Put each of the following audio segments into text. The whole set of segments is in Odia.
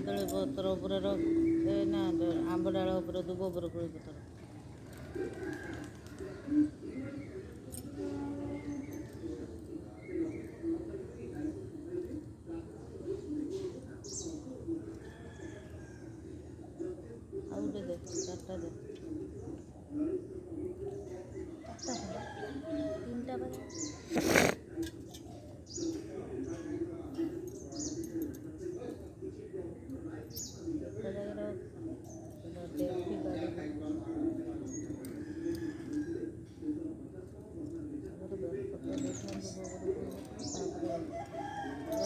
କଦଳୀ ପତ୍ର ଉପରେ ନା ଆମ୍ବ ଡାଳ ଉପରେ ଦୁବ ଉପରେ କୋଳି ପତ୍ର। ଆଉ ଗୋଟେ ଦେ, ଚାରିଟା ଦେ। ତିନିଟା ବାଜେ।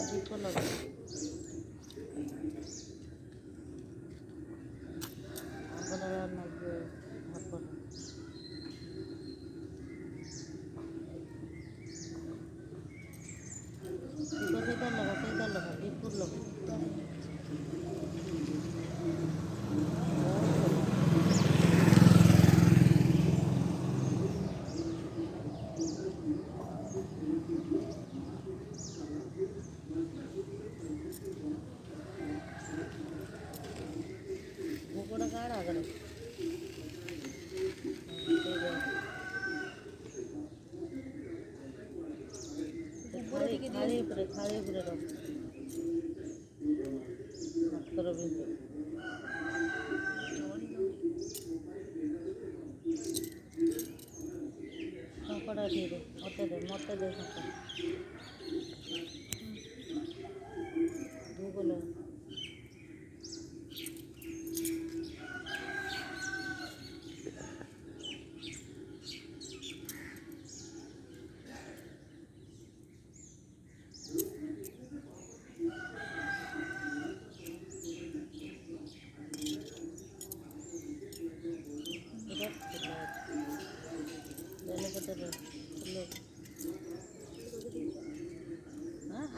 ଦୀପ ଲଗା ଆମ୍ବଡାଳ ନାଗିବ ଭାପର। ଦୀପ ସେଇଟା ଲଗା ଦୀପ ଲଗା। ଭୋଗଟା କାଢ଼ ଆଗରେ। ଥାଳି ଉପରେ ରଖ। ହାତର ବିନ୍ଦୁ ଶଙ୍କଡ଼ା ଟିକେ ମତେ ଦେ ଶଙ୍କଡ଼ା। ଭୋଗ ଲଗା।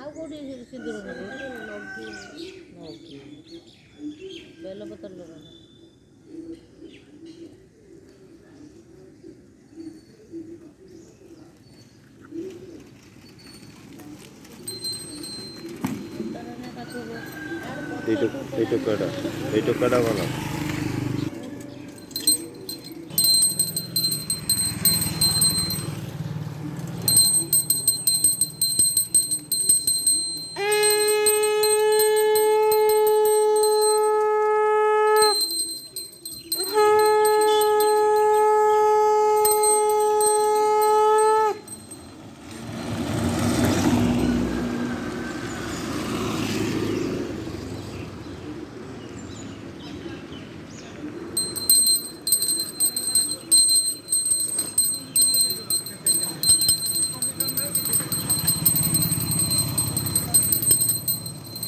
ଆଉ କେଉଁଠି ସିନ୍ଦୁର ବେଲପତ୍ର ଲଗା। এই টোকাটা ভালো।